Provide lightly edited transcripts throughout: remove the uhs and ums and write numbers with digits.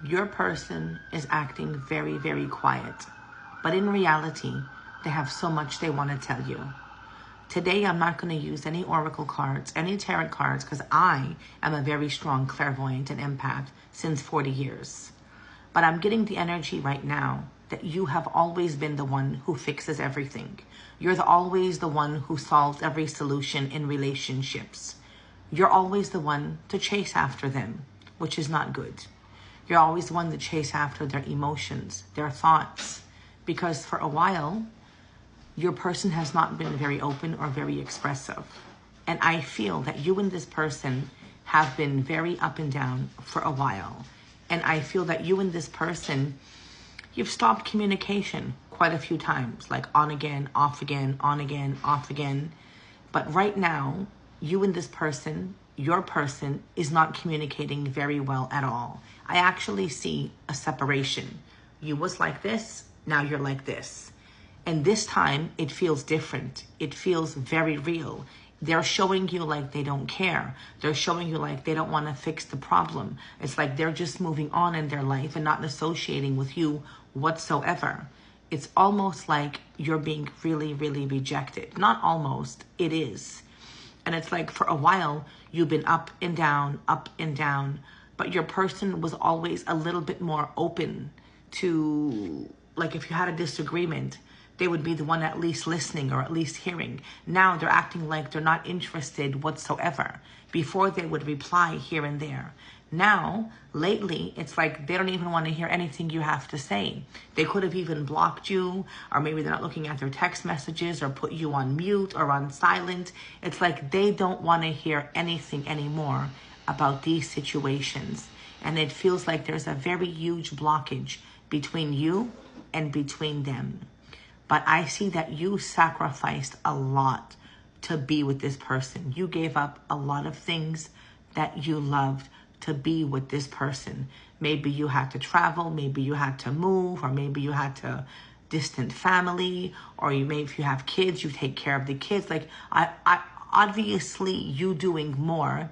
Your person is acting very, very quiet. But in reality, they have so much they want to tell you. Today, I'm not going to use any oracle cards, any tarot cards, because I am a very strong clairvoyant and empath since 40 years. But I'm getting the energy right now that you have always been the one who fixes everything. You're always the one who solves every solution in relationships. You're always the one to chase after them, which is not good. You're always the one to chase after their emotions, their thoughts, because for a while, your person has not been very open or very expressive. And I feel that you and this person have been very up and down for a while. And I feel that you and this person, you've stopped communication quite a few times, like on again, off again, on again, off again. But right now, you and this person, your person, is not communicating very well at all. I actually see a separation. You was like this, now you're like this. And this time, it feels different. It feels very real. They're showing you like they don't care. They're showing you like they don't want to fix the problem. It's like they're just moving on in their life and not associating with you whatsoever. It's almost like you're being really, really rejected. Not almost, it is. And it's like for a while, you've been up and down, but your person was always a little bit more open to, like if you had a disagreement, they would be the one at least listening or at least hearing. Now they're acting like they're not interested whatsoever. Before they would reply here and there. Now, lately, it's like they don't even want to hear anything you have to say. They could have even blocked you, or maybe they're not looking at their text messages, or put you on mute or on silent. It's like they don't want to hear anything anymore about these situations. And it feels like there's a very huge blockage between you and between them. But I see that you sacrificed a lot to be with this person. You gave up a lot of things that you loved to be with this person. Maybe you had to travel, maybe you had to move, or maybe you had to distant family, or if you have kids, you take care of the kids. Like, I obviously you doing more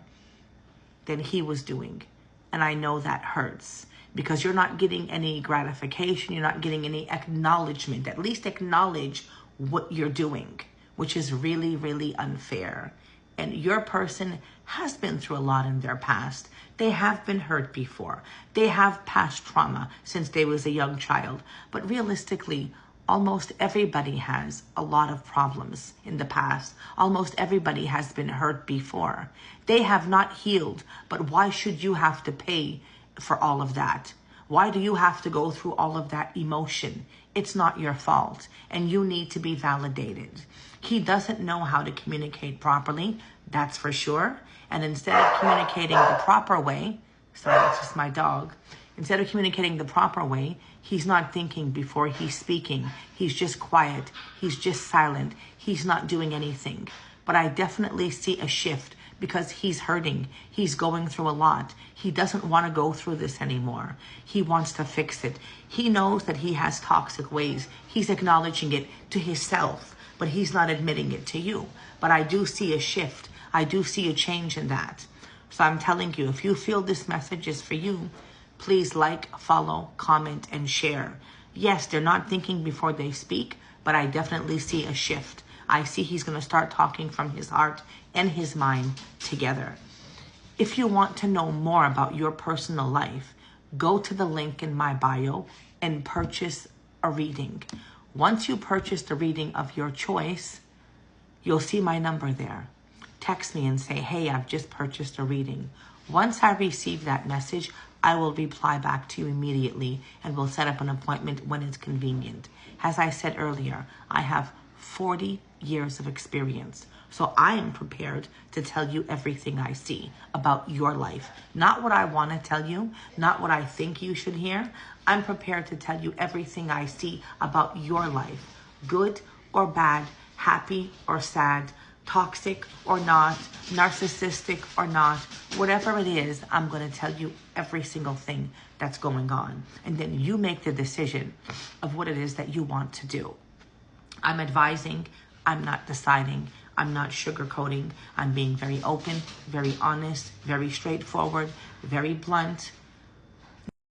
than he was doing. And I know that hurts. Because you're not getting any gratification, you're not getting any acknowledgement. At least acknowledge what you're doing, which is really, really unfair. And your person has been through a lot in their past. They have been hurt before. They have past trauma since they was a young child. But realistically, almost everybody has a lot of problems in the past. Almost everybody has been hurt before. They have not healed, but why should you have to pay for all of that? Why do you have to go through all of that emotion? It's not your fault, and you need to be validated. He doesn't know how to communicate properly, that's for sure. And instead of communicating the proper way, sorry, it's just my dog. Instead of communicating the proper way, he's not thinking before he's speaking. He's just quiet. He's just silent. He's not doing anything. But I definitely see a shift because he's hurting. He's going through a lot. He doesn't want to go through this anymore. He wants to fix it. He knows that he has toxic ways. He's acknowledging it to himself, but he's not admitting it to you. But I do see a shift. I do see a change in that. So I'm telling you, if you feel this message is for you, please like, follow, comment, and share. Yes, they're not thinking before they speak, but I definitely see a shift. I see he's going to start talking from his heart and his mind together. If you want to know more about your personal life, go to the link in my bio and purchase a reading. Once you purchase the reading of your choice, you'll see my number there. Text me and say, hey, I've just purchased a reading. Once I receive that message, I will reply back to you immediately and we'll set up an appointment when it's convenient. As I said earlier, I have 40 years of experience. So I am prepared to tell you everything I see about your life. Not what I want to tell you, not what I think you should hear. I'm prepared to tell you everything I see about your life. Good or bad, happy or sad, toxic or not, narcissistic or not, whatever it is, I'm going to tell you every single thing that's going on. And then you make the decision of what it is that you want to do. I'm advising, I'm not deciding, I'm not sugarcoating. I'm being very open, very honest, very straightforward, very blunt,